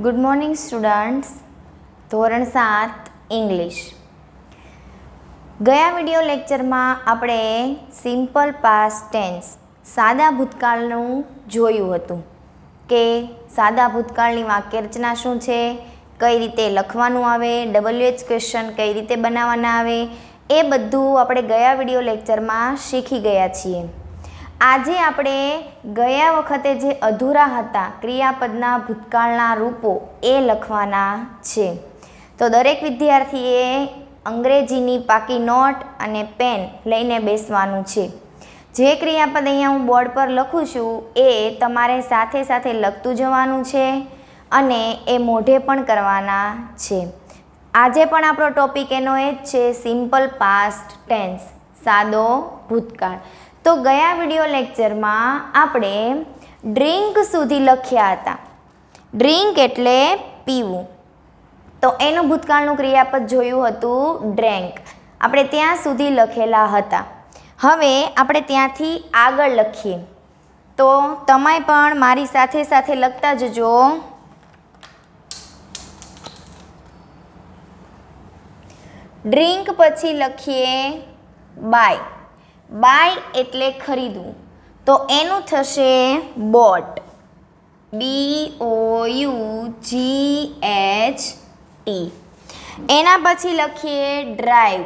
Good morning students. ધોરણ 7 English. ગયા video લેક્ચરમાં આપણે સિમ્પલ પાસ્ટ ટેન્સ સાદા ભૂતકાળનું જોયું હતું કે સાદા ભૂતકાળની વાક્યરચના શું છે, કઈ રીતે લખવાનું આવે, WH ક્વેશ્ચન કઈ રીતે બનાવવાના આવે, એ બધું આપણે ગયા વિડિયો લેક્ચરમાં શીખી ગયા છીએ. આજે આપણે ગયા વખતે જે અધૂરા હતા ક્રિયાપદના ભૂતકાળના રૂપો એ લખવાના છે. તો દરેક વિદ્યાર્થીએ અંગ્રેજીની પાકી નોટ અને પેન લઈને બેસવાનું છે. જે ક્રિયાપદ અહીંયા હું બોર્ડ પર લખું છું એ તમારે સાથે સાથે લખતું જવાનું છે અને એ મોઢે પણ કરવાના છે. આજે પણ આપણો ટોપિક એનો એ જ છે, સિમ્પલ પાસ્ટ ટેન્સ, સાદો ભૂતકાળ. તો ગયા વિડિયો લેક્ચરમાં આપણે ડ્રિંક સુધી લખ્યા હતા. ડ્રિંક એટલે પીવું, તો એનું ભૂતકાળનું ક્રિયાપદ જોયું હતું ડ્રેન્ક. આપણે ત્યાં સુધી લખેલા હતા. હવે આપણે ત્યાંથી આગળ લખીએ. તો તમે પણ મારી સાથે સાથે લખતા જજો. ડ્રિંક પછી લખીએ બાય. બાય એટલે ખરીદવું, તો એનું થશે બોટ. BOUGHT. એના પછી લખીએ ડ્રાઈવ.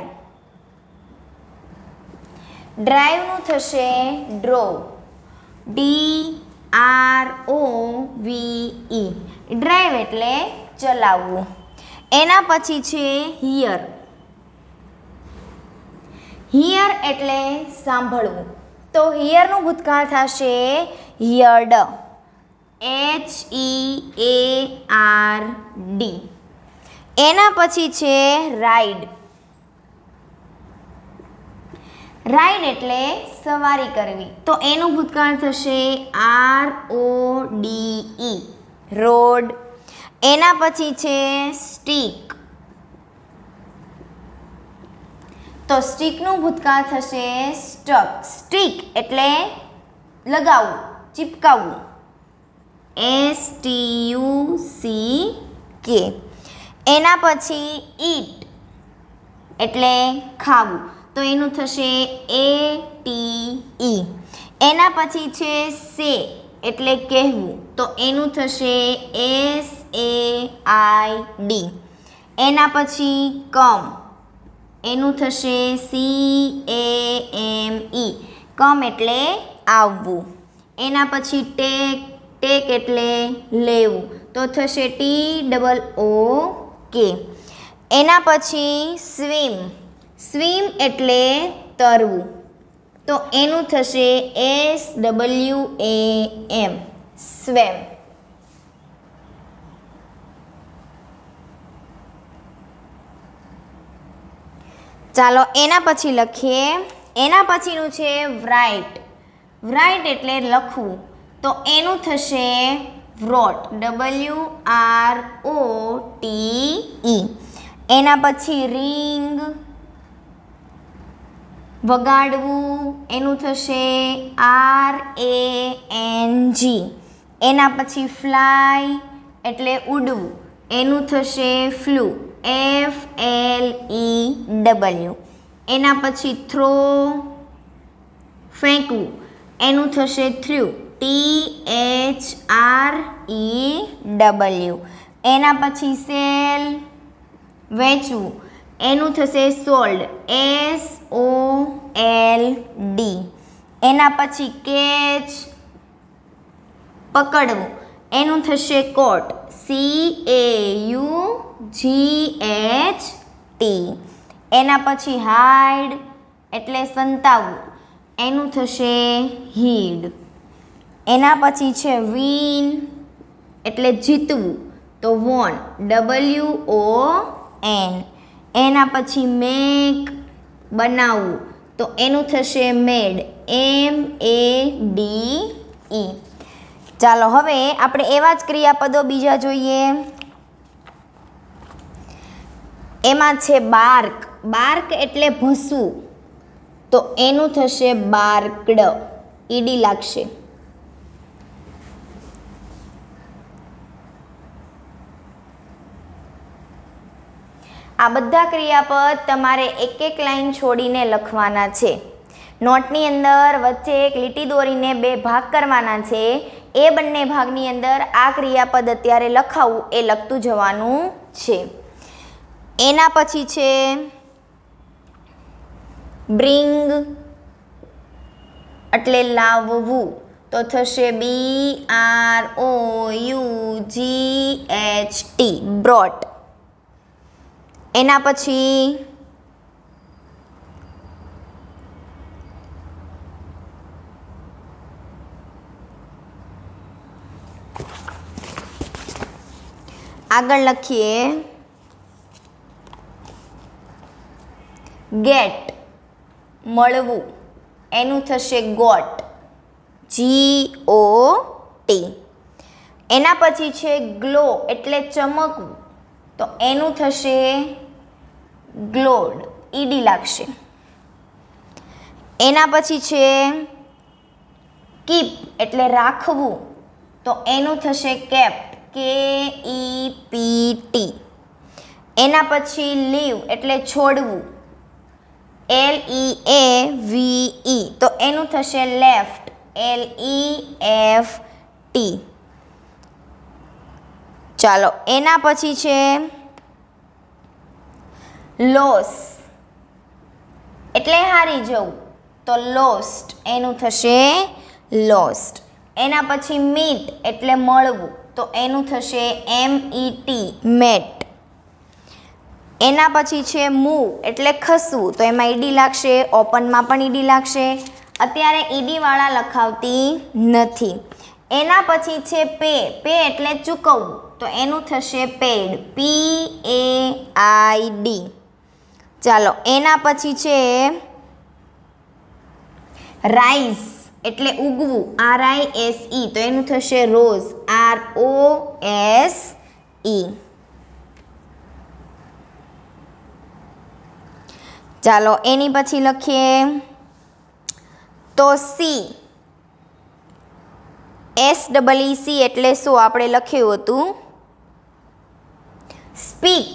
ડ્રાઈવનું થશે ડ્રોવ. DROVE. ડ્રાઈવ એટલે ચલાવવું. એના પછી છે હિયર. હિયર એટલે સાંભળવું, તો હિયરનું ભૂતકાળ થશે હિયર્ડ. HEARD. એના પછી છે રાઈડ. રાઈડ એટલે સવારી કરવી, તો એનું ભૂતકાળ થશે RODE. રોડ. એના પછી છે સ્ટીક. તો સ્ટીકનું ભૂતકાળ થશે સ્ટક. સ્ટીક એટલે લગાવવું, ચિપકાવવું. STUCK. એના પછી ઈટ એટલે ખાવું, તો એનું થશે ATE. એના પછી છે સે એટલે કહેવું, તો એનું થશે SAID. એના પછી કમ, એનું થશે CAME. કમ એટલે આવવું. એના પછી ટેક. ટેક એટલે લેવું, તો થશે TOOK. એના પછી સ્વિમ. સ્વિમ એટલે તરવું, તો એનું થશે SWAM. સ્વેમ. ચાલો એના પછી લખીએ. એના પછીનું છે રાઇટ. રાઇટ એટલે લખવું, તો એનું થશે વ્રોટ. WROTE. એના પછી રિંગ. વગાડવું, એનું થશે RANG. એના પછી ફ્લાય એટલે ઉડવું, એનું થશે ફ્લુ. FLEW. એના પછી થ્રો ફેંકવું, એનું થશે થ્રુ. THREW. એના પછી સેલ વેચવું, એનું થશે સોલ્ડ. SOLD. એના પછી કેચ પકડવું, એનું થશે કોટ. CAUGHT. એના પછી હાઈડ એટલે સંતાવવું, એનું થશે હીડ. એના પછી છે વિન એટલે જીતવું, તો વોન. WON. એના પછી મેક બનાવવું, તો એનું થશે મેડ. MADE. ચાલો હવે આપણે એવા જ ક્રિયાપદો બીજા જોઈએ. એમાં છે બાર્ક. બાર્ક એટલે ભસવું, તો એનું થશે બાર્કડ. ED લાગશે. આ બધા ક્રિયાપદ તમારે એક એક લાઈન છોડીને લખવાના છે. નોટની અંદર વચ્ચે એક લીટી દોરીને 2 ભાગ કરવાના છે. એ બંને ભાગની અંદર આ ક્રિયાપદ અત્યારે લખાવું એ લખતું જવાનું છે. એના પછી છે બ્રિંગ એટલે લાવવું, તો થશે BROUGHT બ્રોટ. એના પછી આગળ લખીએ ગેટ મળવું, એનું થશે ગોટ GOT. એના પછી છે ગ્લો એટલે ચમકવું, તો એનું થશે ગ્લોડ ED લાગશે. એના પછી છે કીપ એટલે રાખવું, તો એનું થશે કેપ્ટ KEPT. એના પછી લીવ એટલે છોડવું LEAVE, તો એનું થશે લેફ્ટ LEFT. ચાલો એના પછી છે લોસ એટલે હારી જવું, તો લોસ્ટ એનું થશે લોસ્ટ. એના પછી મીટ એટલે મળવું, તો એનું થશે MET મેટ. એના પછી છે મૂવ એટલે ખસવું, તો એમાં ED લાગશે, ઓપનમાં પણ ED લાગશે. અત્યારે ED વાળા લખાવતી નથી. એના પછી છે પે એટલે ચૂકવવું, તો એનું થશે પેડ PAID. ચાલો એના પછી છે રાઈઝ એટલે ઉગવું RISE, તો એનું થશે રોઝ ROSE. ચાલો એની પછી લખીએ તો SEEC એટલે શું આપણે લખ્યું હતું સ્પીક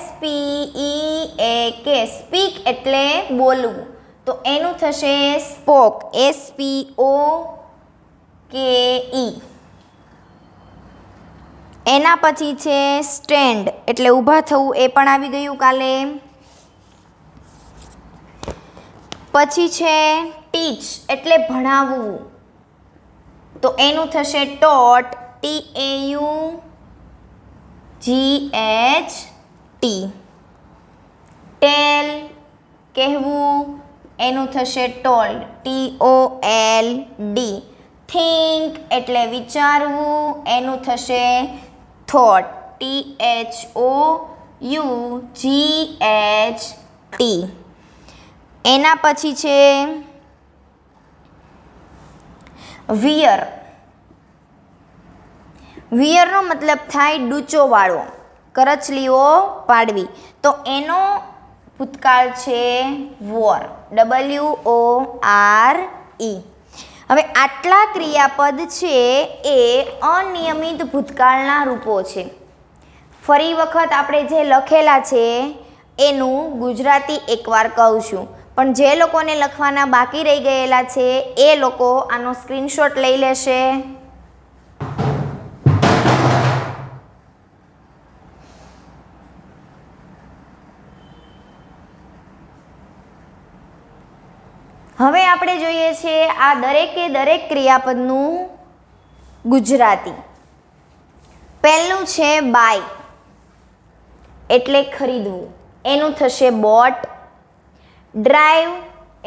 SPEAK સ્પીક એટલે બોલવું, તો એનું થશે સ્પોક SPOKE. એના પછી છે સ્ટેન્ડ એટલે ઊભા થવું, એ પણ આવી ગયું કાલે. પછી છે ટીચ એટલે ભણાવવું, તો એનું થશે ટોટ TAUGHT. ટેલ કહેવું, એનું થશે ટોલ્ડ TOLD. થિંક એટલે વિચારવું, એનું થશે થોટ THOUGHT. એના પછી છે વિયર. વિયરનો મતલબ થાય ડૂચોવાળો, કરચલીઓ પાડવી, તો એનો ભૂતકાળ છે વોર WORE. હવે આટલા ક્રિયાપદ છે એ અનિયમિત ભૂતકાળના રૂપો છે. ફરી વખત આપણે જે લખેલા છે એનું ગુજરાતી એકવાર કહું છું, પણ જે લોકોને લખવાના બાકી રહી ગયેલા છે એ લોકો આનો સ્ક્રીનશોટ લઈ લેશે. હવે આપણે જોઈએ છે આ દરેક ક્રિયાપદનું ગુજરાતી. પહેલું છે બાય એટલે ખરીદવું, એનું થશે બોટ. ડ્રાઈવ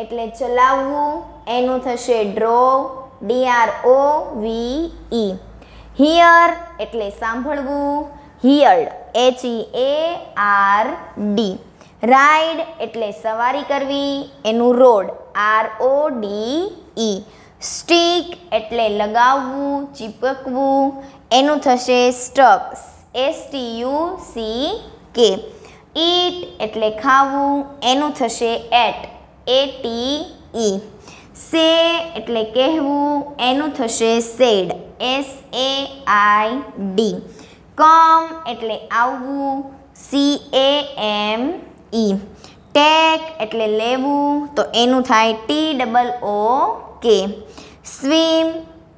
એટલે ચલાવવું, એનું થશે ડ્રોવ DROVE. હિયર એટલે સાંભળવું, હિયર્ડ HEARD. રાઇડ એટલે સવારી કરવી, એનું રોડ RODE. સ્ટીક એટલે લગાવવું, ચીપકવું, એનું થશે સ્ટક STUCK. ઈટ એટલે ખાવું, એનું થશે ATE. સે એટલે કહેવું, એનું થશે સેડ SAID. કમ એટલે આવવું, CAME. ટેક એટલે લેવું, તો એનું થાય TOOK. સ્વિમ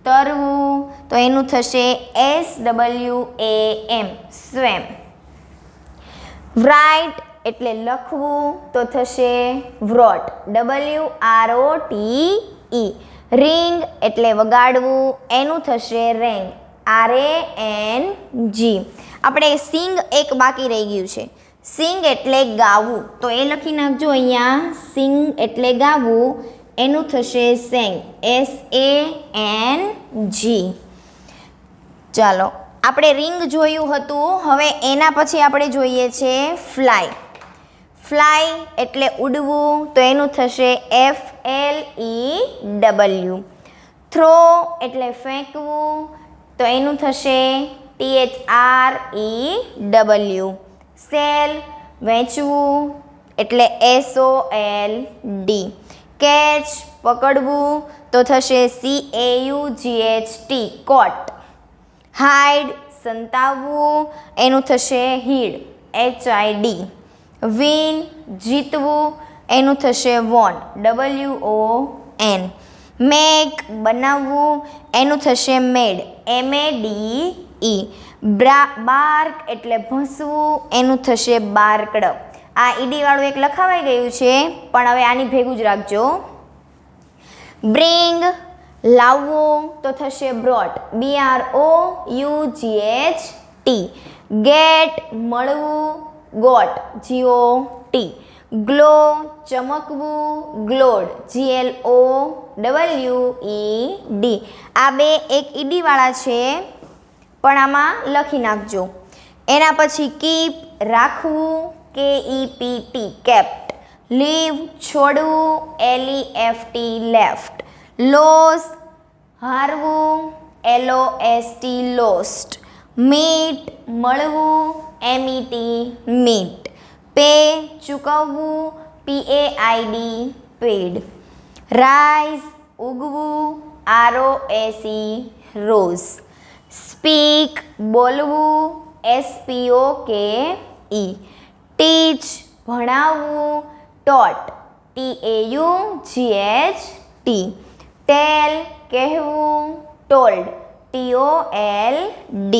તરવું, તો એનું થશે SWAM, સ્વેમ. રાઇટ એટલે લખવું, તો થશે વ્રોટ, WROTE. રિંગ એટલે વગાડવું, એનું થશે રેંગ, RANG. આપણે સિંગ એક બાકી રહી ગયું છે. સિંગ એટલે ગાવું, તો એ લખી નાખજો અહીંયા. સિંગ એટલે ગાવું, એનું થશે સેંગ, SANG. ચાલો, આપણે રિંગ જોયું હતું. હવે એના પછી આપણે જોઈએ છે ફ્લાય. ફ્લાય એટલે ઉડવું, તો એનું થશે FLEW. થ્રો એટલે ફેંકવું, તો એનું થશે THREW. સેલ વેચવું, એટલે SOLD. કેચ પકડવું, તો થશે CAUGHT, કોટ. હાઈડ સંતાવવું, એનું થશે હીડ, HID. વિન જીતવું, એનું થશે વોન, WON. મેક બનાવવું, એનું થશે મેડ, MADE. બાર્ક એટલે ભસવું, એનું થશે બાર્કડ. આ ઈડી વાળું એક લખાવાઈ ગયું છે, પણ હવે આની ભેગું જ રાખજો. બ્રિંગ લાવવું, તો થશે બ્રોટ, BROUGHT. ગેટ મળવું, ગોટ, GOT. ગ્લો ચમકવું, ગ્લોડ, GLOWED. આ બે એક ઈડી વાળા છે, પણ આમાં લખી નાખજો. એના પછી કીપ રાખવું, KEPT, કેપ્ટ. લીવ છોડવું, LEFT, લેફ્ટ. લોસ હારવું, LOST, લોસ્ટ. મીટ મળવું, MET, મીટ. પે ચૂકવવું, PAID, પેડ. રાઈઝ ઉગવું, ROSE, રોઝ. સ્પીક બોલવું, SPOKE. ટીચ ભણાવવું, ટોટ, TAUGHT. ટેલ કહેવું, ટોલ્ડ, TOLD.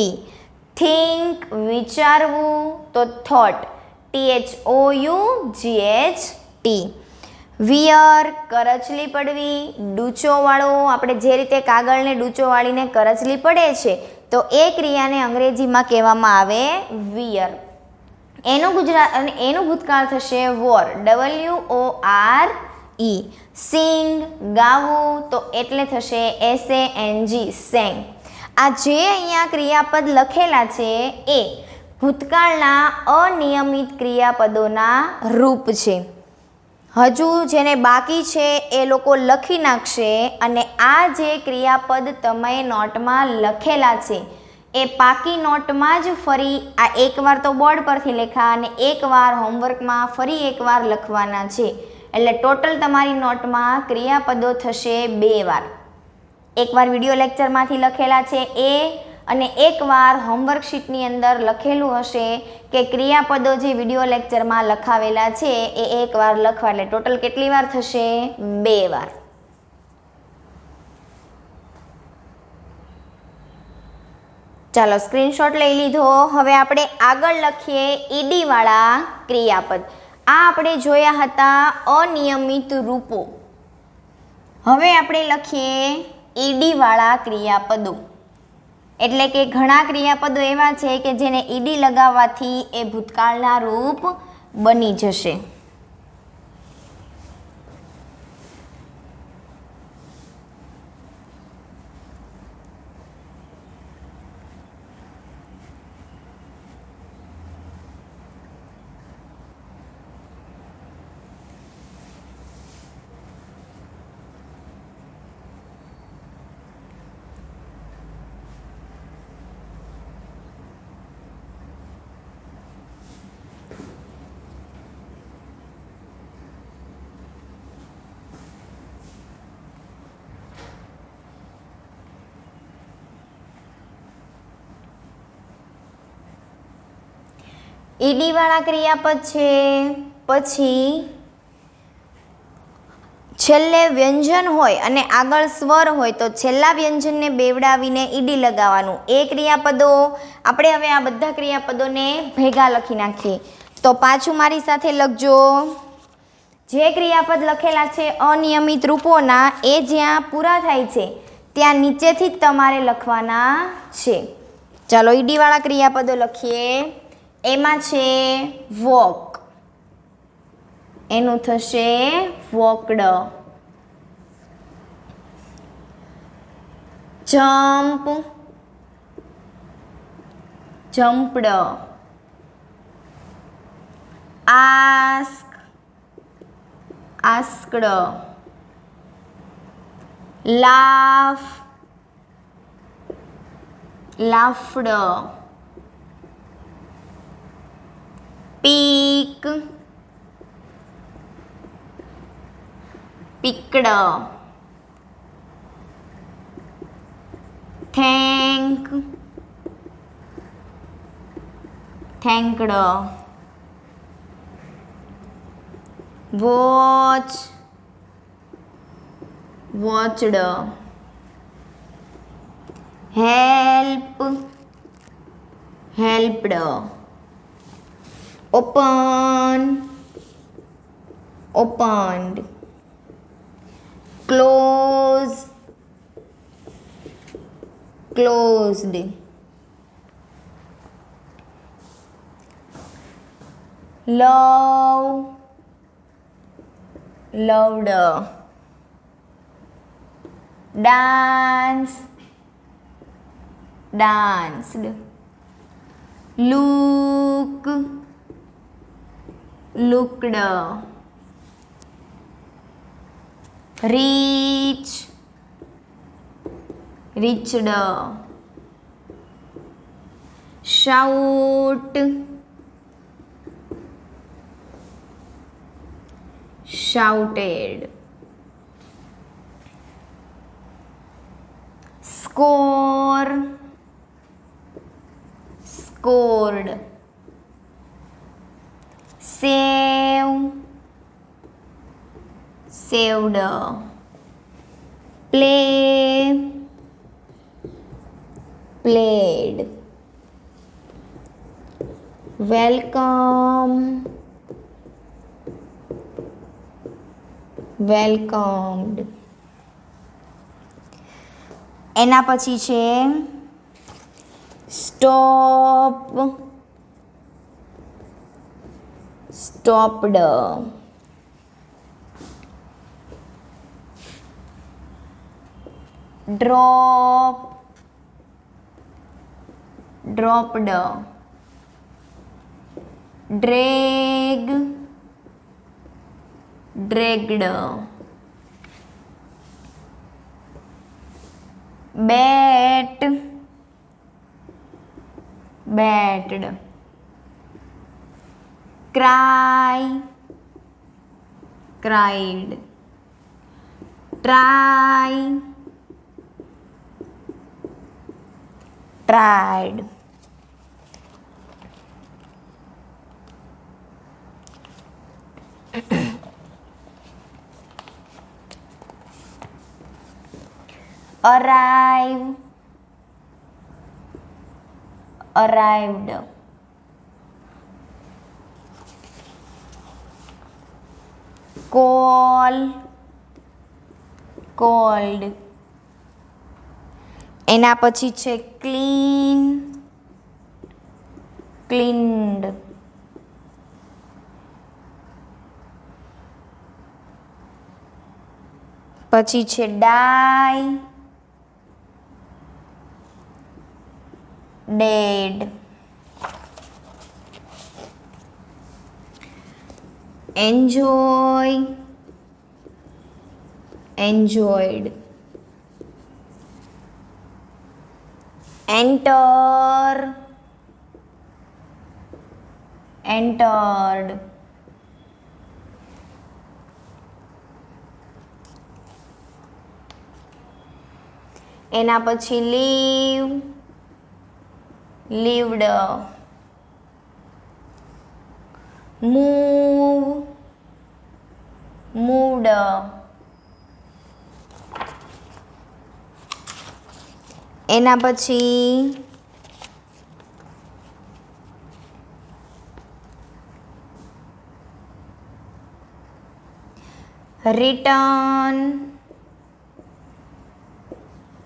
થિંક વિચારવું, તો થોટ, THOUGHT. વિયર કરચલી પડવી, ડૂચોવાળો. આપણે જે રીતે કાગળને ડૂચો વાળીને કરચલી પડે છે, તો એ ક્રિયાને અંગ્રેજીમાં કહેવામાં આવે વિયર. એનું ભૂતકાળ થશે વોર, WORE. સિંગ ગાવું, તો એટલે થશે SANG, સેંગ. આ જે અહીંયા ક્રિયાપદ લખેલા છે એ ભૂતકાળના અનિયમિત ક્રિયાપદોના રૂપ છે. હજુ જેને બાકી છે એ લોકો લખી નાખશે, અને આ જે ક્રિયાપદ તમે નોટમાં લખેલા છે એ પાકી નોટમાં જ ફરી આ એકવાર તો બોર્ડ પરથી લખ્યા અને એકવાર હોમવર્કમાં ફરી એકવાર લખવાના છે. એટલે ટોટલ તમારી નોટમાં ક્રિયાપદો થશે 2 વાર. એકવાર વિડીયો લેક્ચરમાંથી લખેલા છે એ, અને એકવાર હોમવર્ક શીટની અંદર લખેલું હશે કે ક્રિયાપદો જે વિડીયો લેક્ચરમાં લખાવેલા છે એ એકવાર લખવા. એટલે ટોટલ કેટલી વાર થશે? 2 વાર. ચાલો, સ્ક્રીનશોટ લઈ લીધો. હવે આપણે આગળ લખીએ ઈડી વાળા ક્રિયાપદ. આ આપણે જોયા હતા અનિયમિત રૂપો. હવે આપણે લખીએ ઈડી વાળા ક્રિયાપદો. એટલે કે ઘણા ક્રિયાપદો એવા છે કે જેને ઈડી લગાવવાથી એ ભૂતકાળના રૂપ બની જશે. ઈડી વાળા ક્રિયાપદ છે, પછી છેલ્લે વ્યંજન હોય અને આગળ સ્વર હોય તો છેલ્લા વ્યંજનને બેવડાવીને ઈડી લગાવવાનું. એ ક્રિયાપદો આપણે હવે આ બધા ક્રિયાપદોને ભેગા લખી નાખીએ. તો પાછું મારી સાથે લખજો. જે ક્રિયાપદ લખેલા છે અનિયમિત રૂપોના, એ જ્યાં પૂરા થાય છે ત્યાં નીચેથી જ તમારે લખવાના છે. ચાલો ઈડીવાળા ક્રિયાપદો લખીએ. એમાં છે વોક, એનું થશે walked. Jump, jumped. Ask, asked. Laugh, laughed. Pick, picked. Thank, thanked. Watch, watched. Help, helped. Open, opened. Close, closed. Love, loved. Dance, danced. Look, looked. Reach, reached. Shout, shouted. Score, scored. Save, saved. Play, played. Welcome, welcomed. એના પછી છે stop, stopped. Drop, dropped. Drag, dragged. Bat, batted. Cry, cried. Try, tried. arrive, arrived. Call, called. એના પછી છે clean, cleaned. પછી છે ડાઈ, dead. Enjoy, enjoyed. Enter, entered. એના પછી leave, lived. Move, moved. એના પછી રિટર્ન,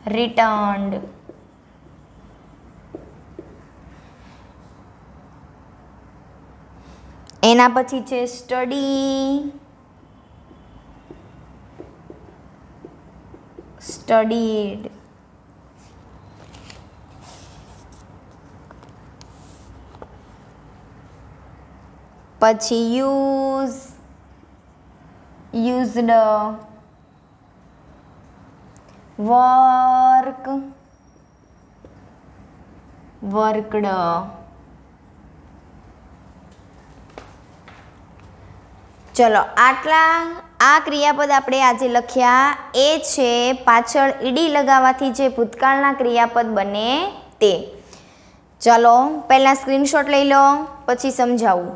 રિટર્ન્ડ. એના પછી છે સ્ટડી, સ્ટડીડ. પછી યુઝ, યુઝડ. Work, worked. ચલો આટલા આ ક્રિયાપદ આપણે આજે લખ્યા એ છે પાછળ ઈડી લગાવવાથી જે ભૂતકાળના ક્રિયાપદ બને તે. ચલો પહેલાં સ્ક્રીનશોટ લઈ લો પછી સમજાવું.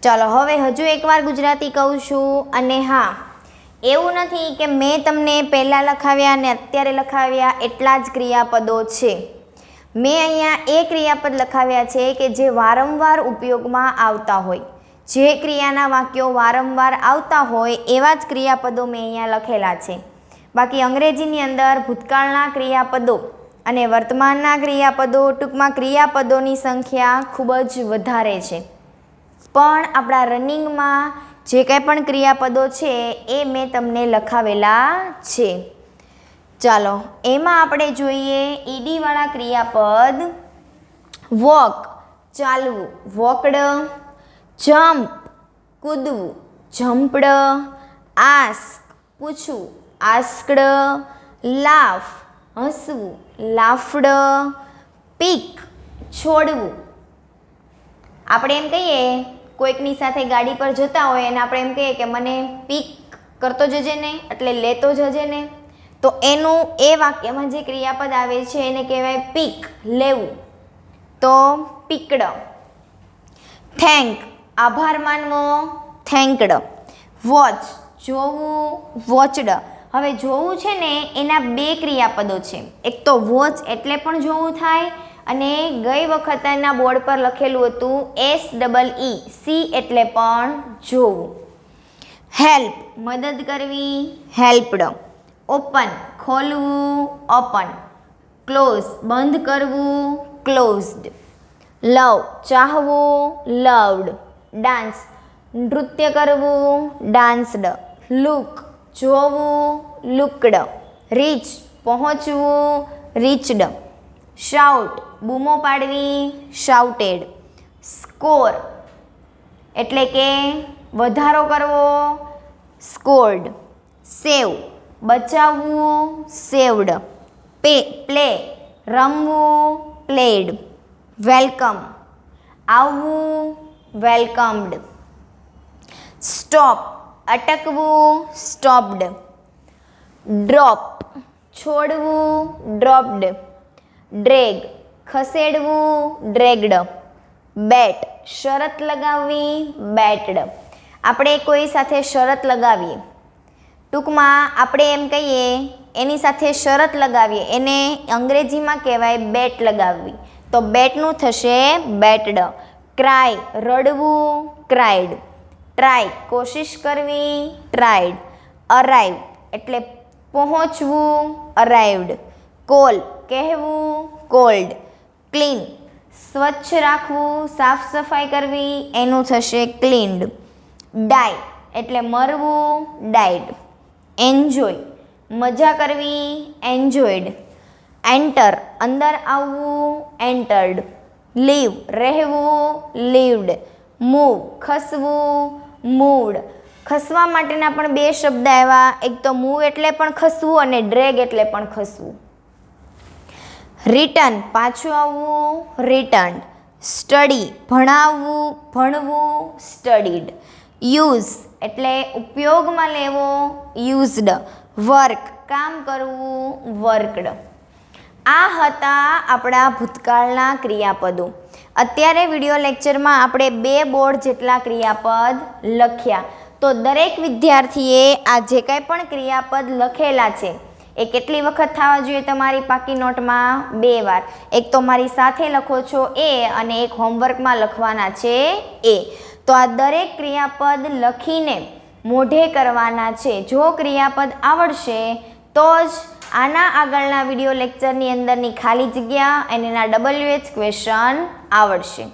ચાલો હવે હજુ એકવાર ગુજરાતી કહું છું. અને હા, એવું નથી કે મેં તમને પહેલાં લખાવ્યા અને અત્યારે લખાવ્યા એટલા જ ક્રિયાપદો છે. મેં અહીંયા એ ક્રિયાપદ લખાવ્યા છે કે જે વારંવાર ઉપયોગમાં આવતા હોય, જે ક્રિયાના વાક્યો વારંવાર આવતા હોય એવા જ ક્રિયાપદો મેં અહીંયા લખેલા છે. બાકી અંગ્રેજીની અંદર ભૂતકાળના ક્રિયાપદો અને વર્તમાનના ક્રિયાપદો, ટૂંકમાં ક્રિયાપદોની સંખ્યા ખૂબ જ વધારે છે. પણ આપણા રનિંગમાં જે કંઈ પણ ક્રિયાપદો છે એ મેં તમને લખાવેલા છે. ચાલો એમાં આપણે જોઈએ ઈડીવાળા ક્રિયાપદ. વોક, ચાલવું, વોકડ. જમ્પ, કૂદવું, જમ્પડ. આસ્ક, પૂછવું, આસ્કડ. લાફ, હસવું, લાફડ. પીક, છોડવું. આપણે એમ કહીએ કોઈકની સાથે ગાડી પર જતા હોય અને આપણે એમ કહીએ કે મને પીક કરતો જજે ને, એટલે લેતો જજે ને, તો એનું એ વાક્યમાં જે ક્રિયાપદ આવે છે એને કહેવાય પીક, લેવું. તો પીકડ. થેન્ક, આભાર માનવો, થેન્કડ. વોચ, જોવું, વોચડ. હવે જોવું છે ને એના બે ક્રિયાપદો છે. એક તો વોચ એટલે પણ જોવું થાય અને ગઈ વખતના બોર્ડ પર લખેલું હતું SEE, એટલે પણ જોવું. હેલ્પ, મદદ કરવી, હેલ્પડ. ઓપન, ખોલવું, ઓપન. ક્લોઝ, બંધ કરવું, ક્લોઝડ. લવ, ચાહવું, લવડ. ડાન્સ, નૃત્ય કરવું, ડાન્સડ. લુક, જોવું, લુકડ. રીચ, પહોંચવું, રીચડ. શાઉટ, બૂમો પાડવી, શાઉટેડ. સ્કોર એટલે કે વધારો કરવો, સ્કોર્ડ. સેવ, બચાવવું, સેવડ. પ્લે, રમવું, પ્લેડ. વેલકમ, આવવું, વેલકમ્ડ. સ્ટોપ, અટકવું, સ્ટોપ્ડ. ડ્રોપ, છોડવું, ડ્રોપ્ડ. ડ્રેગ, ખસેડવું, ડ્રેગ્ડ. બેટ, શરત લગાવવી, બેટડ. આપણે કોઈ સાથે શરત લગાવીએ, ટૂંકમાં આપણે એમ કહીએ એની સાથે શરત લગાવીએ, એને અંગ્રેજીમાં કહેવાય બેટ લગાવવી. તો બેટનું થશે બેટડ. ક્રાય, રડવું, ક્રાઇડ. ટ્રાય, કોશિશ કરવી, ટ્રાઇડ. અરાઇવ એટલે પહોંચવું, અરાઇવ્ડ. કોલ, કહેવું, કોલ્ડ. ક્લીન, સ્વચ્છ રાખવું, સાફ સફાઈ કરવી, એનું થશે ક્લીન્ડ. ડાય એટલે મરવું, ડાઇડ. એન્જોય, મજા કરવી, એન્જોયડ. એન્ટર, અંદર આવવું, એન્ટર્ડ. લીવ, રહેવું, લીવડ. Move, ખસવું, moved. ખસવા માટેના પણ બે શબ્દ આવ્યા. એક તો મૂવ એટલે પણ ખસવું અને ડ્રેગ એટલે પણ ખસવું. રિટર્ન, પાછું આવવું, રિટર્ન. સ્ટડી, ભણાવવું, ભણવું, સ્ટડીડ. યુઝ એટલે ઉપયોગમાં લેવો, યુઝડ. વર્ક કામ કરવું, વર્કડ. આ હતા આપણા ભૂતકાળના ક્રિયાપદો. અત્યારે વિડીયો લેક્ચરમાં આપણે 2 બોર્ડ જેટલા ક્રિયાપદ લખ્યા. તો દરેક વિદ્યાર્થીએ આ જે કાંઈ પણ ક્રિયાપદ લખેલા છે એ કેટલી વખત થવા જોઈએ તમારી પાકી નોટમાં? 2 વાર. એક તો મારી સાથે લખો છો એ અને એક હોમવર્કમાં લખવાના છે એ. તો આ દરેક ક્રિયાપદ લખીને મોઢે કરવાના છે. જો ક્રિયાપદ આવડશે તો જ આના આગળના વિડીયો લેક્ચરની અંદરની ખાલી જગ્યા અને એના WH ક્વેશ્ચન આવડશે.